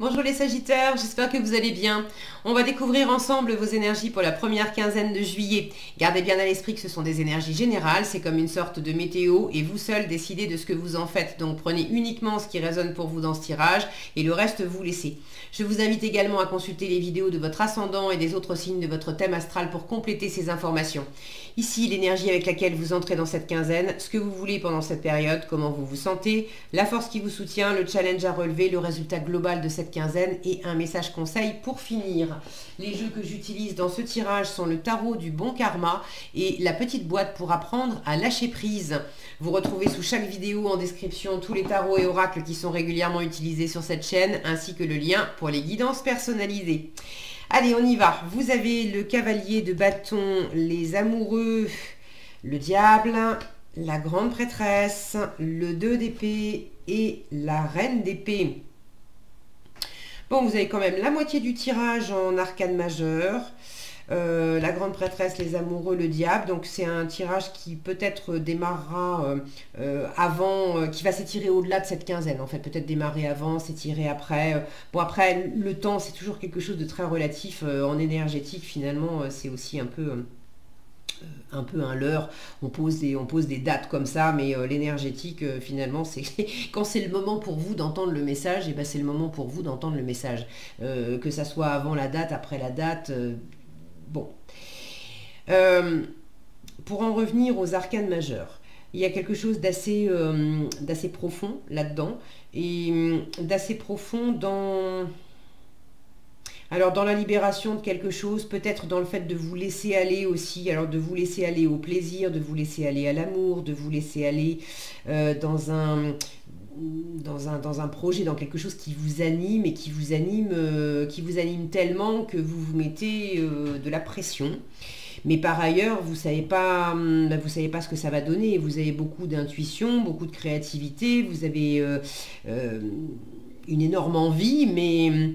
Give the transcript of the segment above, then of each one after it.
Bonjour les Sagittaires, j'espère que vous allez bien. On va découvrir ensemble vos énergies pour la première quinzaine de juillet. Gardez bien à l'esprit que ce sont des énergies générales, c'est comme une sorte de météo et vous seul décidez de ce que vous en faites. Donc prenez uniquement ce qui résonne pour vous dans ce tirage et le reste vous laissez. Je vous invite également à consulter les vidéos de votre ascendant et des autres signes de votre thème astral pour compléter ces informations. Ici, l'énergie avec laquelle vous entrez dans cette quinzaine, ce que vous voulez pendant cette période, comment vous vous sentez, la force qui vous soutient, le challenge à relever, le résultat global de cette quinzaine et un message conseil pour finir. Les jeux que j'utilise dans ce tirage sont le tarot du bon karma et la petite boîte pour apprendre à lâcher prise. Vous retrouvez sous chaque vidéo en description tous les tarots et oracles qui sont régulièrement utilisés sur cette chaîne ainsi que le lien pour les guidances personnalisées. Allez, on y va. Vous avez le cavalier de bâton, les amoureux, le diable, la grande prêtresse, le 2 d'épée et la reine d'épée. Bon, vous avez quand même la moitié du tirage en arcane majeur. La grande prêtresse, les amoureux, le diable. Donc c'est un tirage qui peut-être démarrera avant, qui va s'étirer au-delà de cette quinzaine. En fait, peut-être démarrer avant, s'étirer après. Bon, après, le temps, c'est toujours quelque chose de très relatif. En énergétique, finalement, c'est aussi un peu un leurre. On pose des dates comme ça, mais l'énergétique, finalement, c'est quand c'est le moment pour vous d'entendre le message, et ben c'est le moment pour vous d'entendre le message. Que ça soit avant la date, après la date, bon. Pour en revenir aux arcanes majeurs, il y a quelque chose d'assez profond là-dedans, et d'assez profond dans... Alors dans la libération de quelque chose, peut-être dans le fait de vous laisser aller aussi, alors de vous laisser aller au plaisir, de vous laisser aller à l'amour, de vous laisser aller dans un projet, dans quelque chose qui vous anime et qui vous anime tellement que vous vous mettez de la pression. Mais par ailleurs, vous savez pas ce que ça va donner. Vous avez beaucoup d'intuition, beaucoup de créativité, vous avez une énorme envie, mais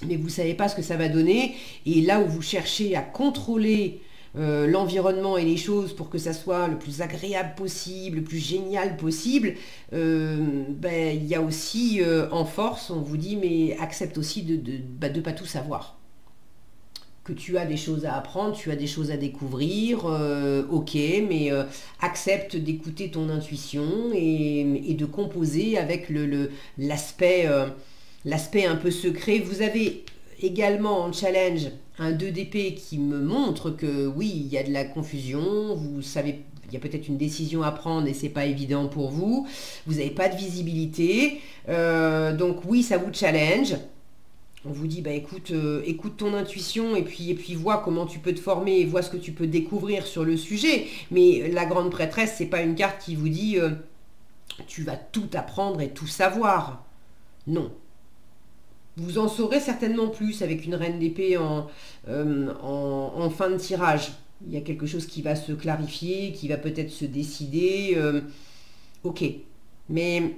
vous ne savez pas ce que ça va donner. Et là où vous cherchez à contrôler l'environnement et les choses pour que ça soit le plus agréable possible, le plus génial possible, il y a aussi en force, on vous dit, mais accepte aussi de pas tout savoir. Que tu as des choses à apprendre, tu as des choses à découvrir, ok, mais accepte d'écouter ton intuition et de composer avec l'aspect un peu secret. Vous avez également en challenge un 2 d'épée qui me montre que oui, il y a de la confusion, vous savez, il y a peut-être une décision à prendre et c'est pas évident pour vous, vous n'avez pas de visibilité, donc oui, ça vous challenge. On vous dit, bah écoute ton intuition et puis vois comment tu peux te former et vois ce que tu peux découvrir sur le sujet. Mais la grande prêtresse, c'est pas une carte qui vous dit tu vas tout apprendre et tout savoir. Non. Vous en saurez certainement plus avec une reine d'épée en fin de tirage. Il y a quelque chose qui va se clarifier, qui va peut-être se décider. Ok. Mais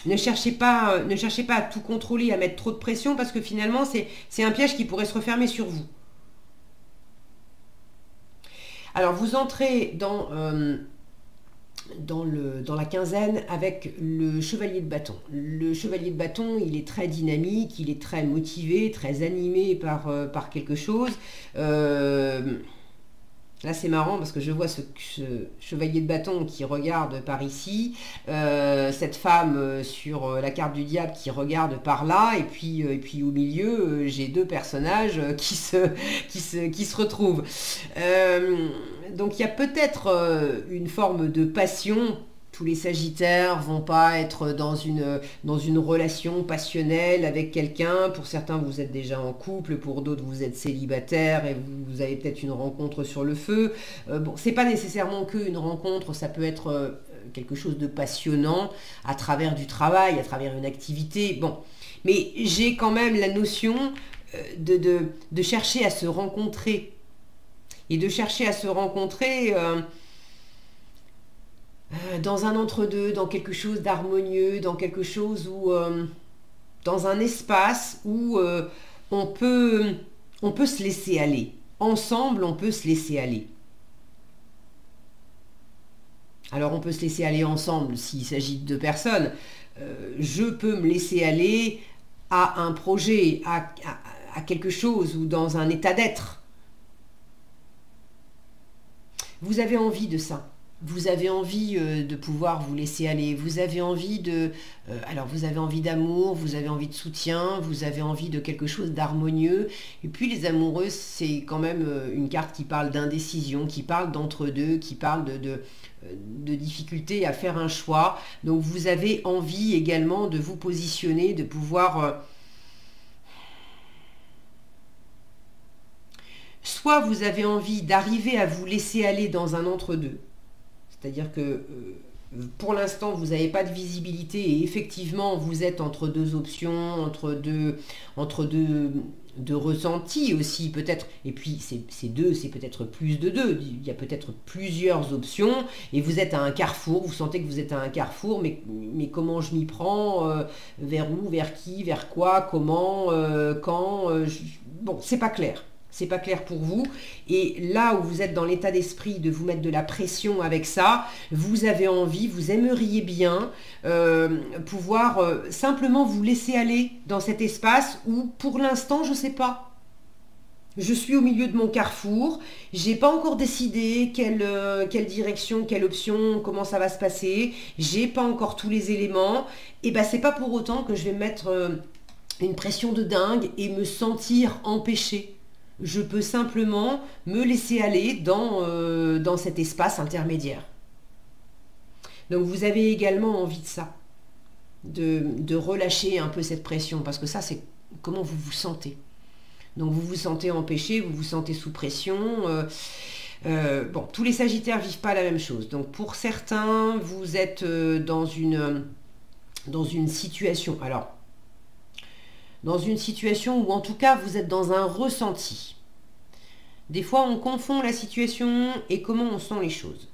ne cherchez pas à tout contrôler, à mettre trop de pression, parce que finalement, c'est un piège qui pourrait se refermer sur vous. Alors, vous entrez dans la quinzaine avec le chevalier de bâton. Le chevalier de bâton, il est très dynamique, il est très motivé, très animé par quelque chose. Là, c'est marrant parce que je vois ce chevalier de bâton qui regarde par ici, cette femme sur la carte du diable qui regarde par là, et puis au milieu, j'ai deux personnages qui se retrouvent. Donc, il y a peut-être une forme de passion. Tous les Sagittaires vont pas être dans une relation passionnelle avec quelqu'un. Pour certains, vous êtes déjà en couple, pour d'autres, vous êtes célibataire et vous avez peut-être une rencontre sur le feu. Bon, c'est pas nécessairement qu'une rencontre, ça peut être quelque chose de passionnant à travers du travail, à travers une activité. Bon, mais j'ai quand même la notion de chercher à se rencontrer et de chercher à se rencontrer. Dans un entre-deux, dans quelque chose d'harmonieux, dans quelque chose où, dans un espace où on peut se laisser aller. Ensemble, on peut se laisser aller. Alors, on peut se laisser aller ensemble s'il s'agit de deux personnes. je peux me laisser aller à un projet, à quelque chose ou dans un état d'être. Vous avez envie de ça. Vous avez envie de pouvoir vous laisser aller. Vous avez envie de... alors, vous avez envie d'amour, vous avez envie de soutien, vous avez envie de quelque chose d'harmonieux. Et puis, les amoureux, c'est quand même une carte qui parle d'indécision, qui parle d'entre-deux, qui parle de difficulté à faire un choix. Donc, vous avez envie également de vous positionner, de pouvoir... soit vous avez envie d'arriver à vous laisser aller dans un entre-deux. C'est-à-dire que pour l'instant, vous n'avez pas de visibilité et effectivement, vous êtes entre deux options, entre deux ressentis aussi peut-être. Et puis, c'est deux, c'est peut-être plus de deux. Il y a peut-être plusieurs options et vous êtes à un carrefour. Vous sentez que vous êtes à un carrefour, mais comment je m'y prends, vers où, vers qui, vers quoi, comment, quand. Bon, c'est pas clair. C'est pas clair pour vous. Et là où vous êtes dans l'état d'esprit de vous mettre de la pression avec ça, vous avez envie, vous aimeriez bien pouvoir simplement vous laisser aller dans cet espace où, pour l'instant, je sais pas. Je suis au milieu de mon carrefour, j'ai pas encore décidé quelle direction, quelle option, comment ça va se passer, j'ai pas encore tous les éléments, et ben c'est pas pour autant que je vais me mettre une pression de dingue et me sentir empêchée. Je peux simplement me laisser aller dans cet espace intermédiaire. Donc vous avez également envie de ça, de relâcher un peu cette pression, parce que ça c'est comment vous vous sentez. Donc vous vous sentez empêché, vous vous sentez sous pression. Bon, tous les Sagittaires vivent pas la même chose. Donc pour certains, vous êtes dans une situation... Alors, dans une situation où en tout cas vous êtes dans un ressenti. Des fois on confond la situation et comment on sent les choses.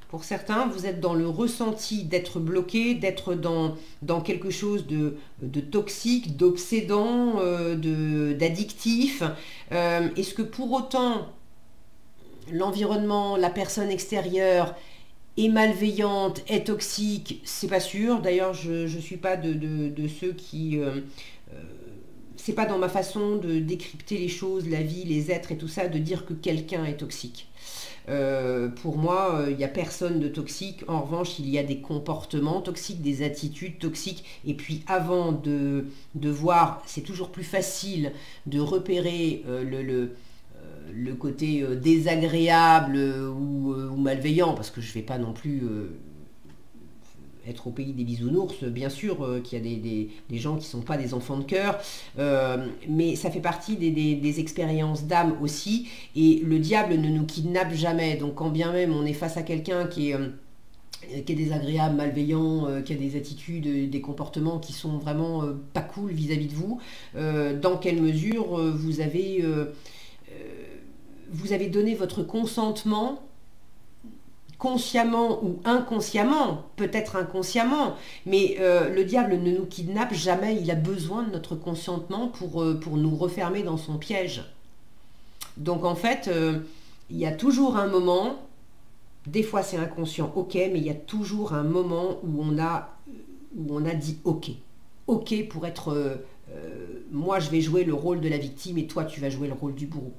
Pour certains, vous êtes dans le ressenti d'être bloqué, d'être dans quelque chose de toxique, d'obsédant, d'addictif. Est-ce que pour autant l'environnement, la personne extérieure est malveillante, est toxique? C'est pas sûr. D'ailleurs, je ne suis pas de ceux qui... c'est pas dans ma façon de décrypter les choses, la vie, les êtres et tout ça, de dire que quelqu'un est toxique. Pour moi, il n'y a personne de toxique. En revanche, il y a des comportements toxiques, des attitudes toxiques. Et puis avant de voir, c'est toujours plus facile de repérer le côté désagréable ou malveillant, parce que je ne vais pas non plus... être au pays des bisounours, bien sûr qu'il y a des gens qui ne sont pas des enfants de cœur, mais ça fait partie des expériences d'âme aussi, et le diable ne nous kidnappe jamais, donc quand bien même on est face à quelqu'un qui est désagréable, malveillant, qui a des attitudes, des comportements qui sont vraiment pas cool vis-à-vis de vous, dans quelle mesure vous avez donné votre consentement consciemment ou inconsciemment, peut-être inconsciemment, mais le diable ne nous kidnappe jamais, il a besoin de notre consentement pour nous refermer dans son piège. Donc en fait, il y a toujours un moment, des fois c'est inconscient, ok, mais il y a toujours un moment où on a dit ok. Ok pour être, moi je vais jouer le rôle de la victime et toi tu vas jouer le rôle du bourreau.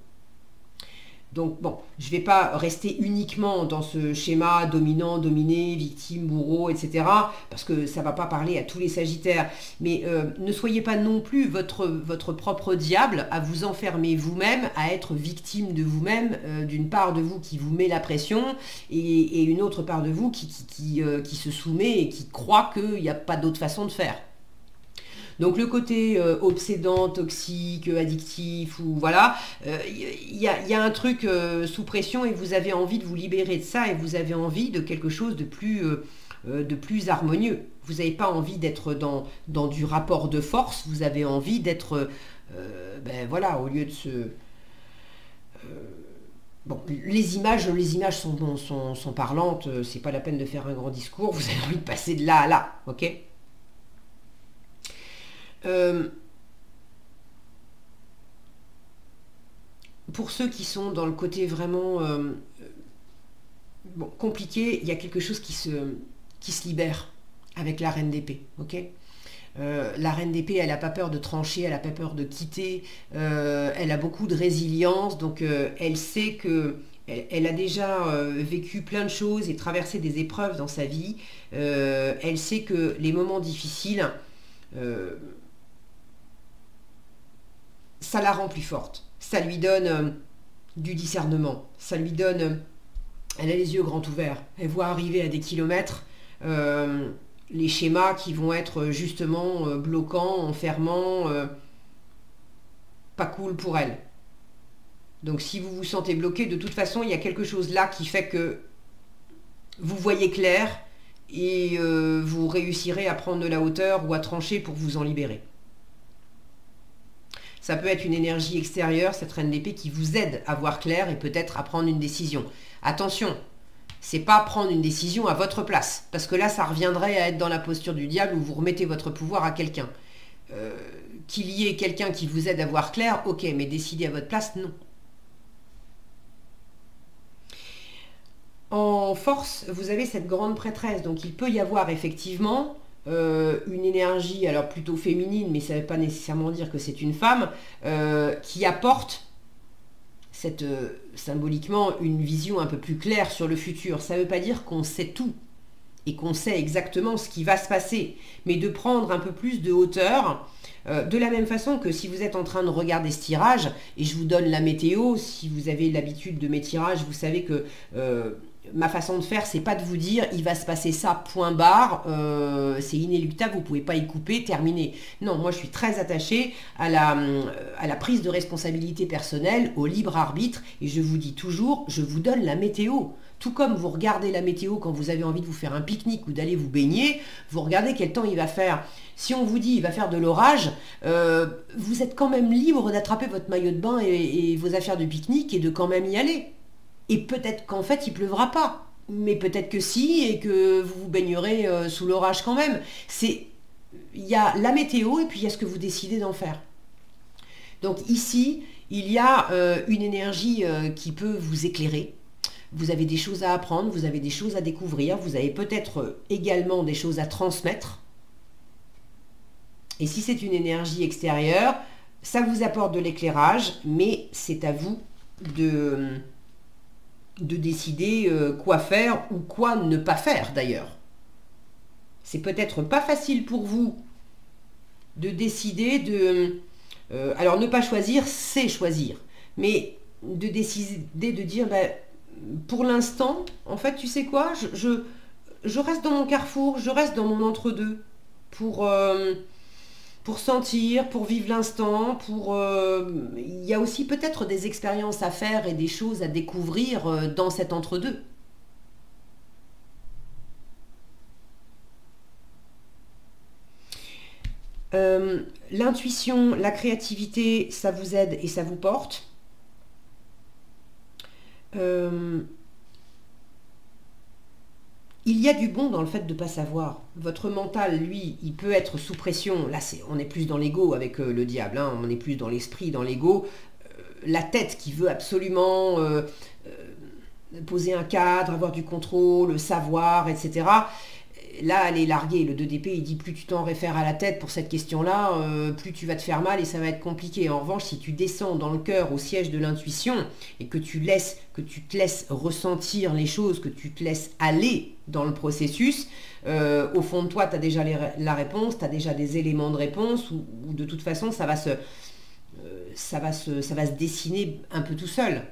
Donc bon, je ne vais pas rester uniquement dans ce schéma dominant, dominé, victime, bourreau, etc. Parce que ça ne va pas parler à tous les Sagittaires. Mais ne soyez pas non plus votre propre diable à vous enfermer vous-même, à être victime de vous-même, d'une part de vous qui vous met la pression et une autre part de vous qui se soumet et qui croit qu'il n'y a pas d'autre façon de faire. Donc le côté obsédant, toxique, addictif, ou voilà, il y a un truc sous pression et vous avez envie de vous libérer de ça et vous avez envie de quelque chose de plus harmonieux. Vous n'avez pas envie d'être dans du rapport de force, vous avez envie d'être, ben voilà, au lieu de se... Bon, les images sont parlantes, c'est pas la peine de faire un grand discours, vous avez envie de passer de là à là, ok ? Pour ceux qui sont dans le côté vraiment compliqué, il y a quelque chose qui se libère avec la reine d'épée, ok ? La reine d'épée, elle n'a pas peur de trancher, elle n'a pas peur de quitter, elle a beaucoup de résilience, donc elle sait que elle a déjà vécu plein de choses et traversé des épreuves dans sa vie. Elle sait que les moments difficiles, ça la rend plus forte. Ça lui donne du discernement. Ça lui donne... elle a les yeux grands ouverts. Elle voit arriver à des kilomètres les schémas qui vont être justement bloquants, enfermants, pas cool pour elle. Donc si vous vous sentez bloqué, de toute façon, il y a quelque chose là qui fait que vous voyez clair et vous réussirez à prendre de la hauteur ou à trancher pour vous en libérer. Ça peut être une énergie extérieure, cette reine d'épée, qui vous aide à voir clair et peut-être à prendre une décision. Attention, c'est pas prendre une décision à votre place, parce que là, ça reviendrait à être dans la posture du diable où vous remettez votre pouvoir à quelqu'un. Qu'il y ait quelqu'un qui vous aide à voir clair, ok, mais décider à votre place, non. En force, vous avez cette grande prêtresse, donc il peut y avoir effectivement une énergie, alors plutôt féminine, mais ça ne veut pas nécessairement dire que c'est une femme, qui apporte symboliquement une vision un peu plus claire sur le futur. Ça ne veut pas dire qu'on sait tout et qu'on sait exactement ce qui va se passer, mais de prendre un peu plus de hauteur, de la même façon que si vous êtes en train de regarder ce tirage, et je vous donne la météo, si vous avez l'habitude de mes tirages, vous savez que ma façon de faire, c'est pas de vous dire il va se passer ça, point barre, c'est inéluctable, vous pouvez pas y couper, terminé. Non, moi je suis très attachée à la prise de responsabilité personnelle, au libre arbitre, et je vous dis toujours, je vous donne la météo. Tout comme vous regardez la météo quand vous avez envie de vous faire un pique-nique ou d'aller vous baigner, vous regardez quel temps il va faire. Si on vous dit il va faire de l'orage, vous êtes quand même libre d'attraper votre maillot de bain et vos affaires de pique-nique et de quand même y aller. Et peut-être qu'en fait, il pleuvra pas. Mais peut-être que si, et que vous vous baignerez sous l'orage quand même. Il y a la météo et puis il y a ce que vous décidez d'en faire. Donc ici, il y a une énergie qui peut vous éclairer. Vous avez des choses à apprendre, vous avez des choses à découvrir, vous avez peut-être également des choses à transmettre. Et si c'est une énergie extérieure, ça vous apporte de l'éclairage, mais c'est à vous de décider quoi faire ou quoi ne pas faire d'ailleurs. C'est peut-être pas facile pour vous de décider de... alors ne pas choisir, c'est choisir. Mais de décider de dire, ben, pour l'instant, en fait, tu sais quoi, je reste dans mon carrefour, je reste dans mon entre-deux pour sentir, pour vivre l'instant, il y a aussi peut-être des expériences à faire et des choses à découvrir dans cet entre-deux. L'intuition, la créativité, ça vous aide et ça vous porte. Il y a du bon dans le fait de ne pas savoir. Votre mental, lui, il peut être sous pression. Là, on est plus dans l'ego avec le diable, hein, on est plus dans l'esprit, dans l'ego. La tête qui veut absolument poser un cadre, avoir du contrôle, savoir, etc. Là, elle est larguée. Le 2 d'épée, il dit plus tu t'en réfères à la tête pour cette question-là, plus tu vas te faire mal et ça va être compliqué. En revanche, si tu descends dans le cœur, au siège de l'intuition, et que tu te laisses ressentir les choses, que tu te laisses aller dans le processus, au fond de toi, tu as déjà la réponse, tu as déjà des éléments de réponse, ou de toute façon, ça va se dessiner un peu tout seul.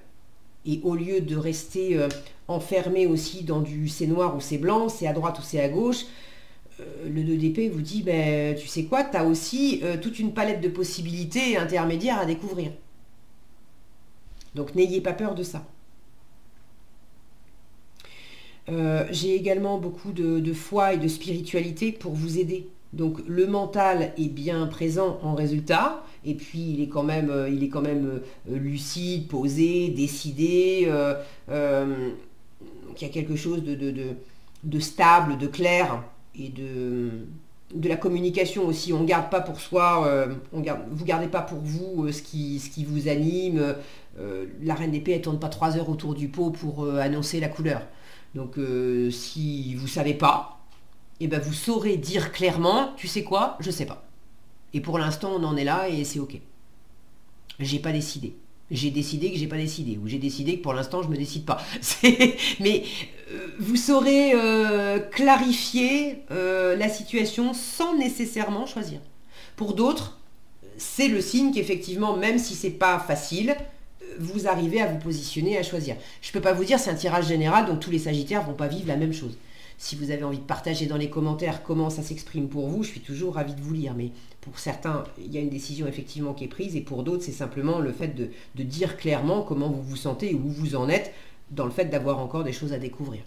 Et au lieu de rester enfermé aussi dans du c'est noir ou c'est blanc, c'est à droite ou c'est à gauche, le 2 d'épée vous dit, ben, tu sais quoi, tu as aussi toute une palette de possibilités intermédiaires à découvrir. Donc n'ayez pas peur de ça. J'ai également beaucoup de foi et de spiritualité pour vous aider. Donc le mental est bien présent en résultat, et puis il est quand même lucide, posé, décidé. Donc il y a quelque chose de stable, de clair, et de la communication aussi. On ne garde pas pour soi, vous gardez pas pour vous ce qui vous anime. La reine d'épée, elle ne tourne pas 3 heures autour du pot pour annoncer la couleur. Donc si vous ne savez pas, et ben vous saurez dire clairement, tu sais quoi, je sais pas. Et pour l'instant, on en est là et c'est ok. J'ai pas décidé. J'ai décidé que j'ai pas décidé, ou j'ai décidé que pour l'instant je me décide pas. Mais vous saurez clarifier la situation sans nécessairement choisir. Pour d'autres, c'est le signe qu'effectivement, même si c'est pas facile, vous arrivez à vous positionner, à choisir. Je peux pas vous dire, c'est un tirage général, donc tous les Sagittaires vont pas vivre la même chose. Si vous avez envie de partager dans les commentaires comment ça s'exprime pour vous, je suis toujours ravie de vous lire. Mais pour certains, il y a une décision effectivement qui est prise, et pour d'autres, c'est simplement le fait de dire clairement comment vous vous sentez et où vous en êtes dans le fait d'avoir encore des choses à découvrir.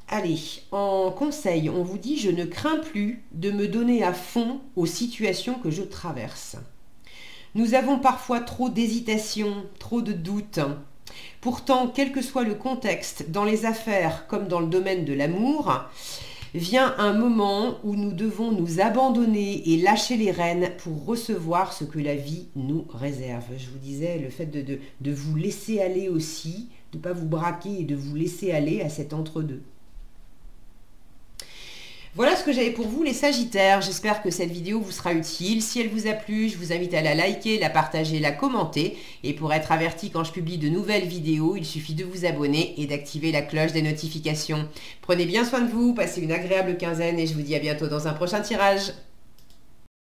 Allez, en conseil, on vous dit « Je ne crains plus de me donner à fond aux situations que je traverse. Nous avons parfois trop d'hésitation, trop de doutes. Pourtant, quel que soit le contexte, dans les affaires comme dans le domaine de l'amour, vient un moment où nous devons nous abandonner et lâcher les rênes pour recevoir ce que la vie nous réserve. » Je vous disais, le fait de vous laisser aller aussi, de ne pas vous braquer et de vous laisser aller à cet entre-deux. Voilà ce que j'avais pour vous les Sagittaires. J'espère que cette vidéo vous sera utile. Si elle vous a plu, je vous invite à la liker, la partager, la commenter. Et pour être averti quand je publie de nouvelles vidéos, il suffit de vous abonner et d'activer la cloche des notifications. Prenez bien soin de vous, passez une agréable quinzaine et je vous dis à bientôt dans un prochain tirage.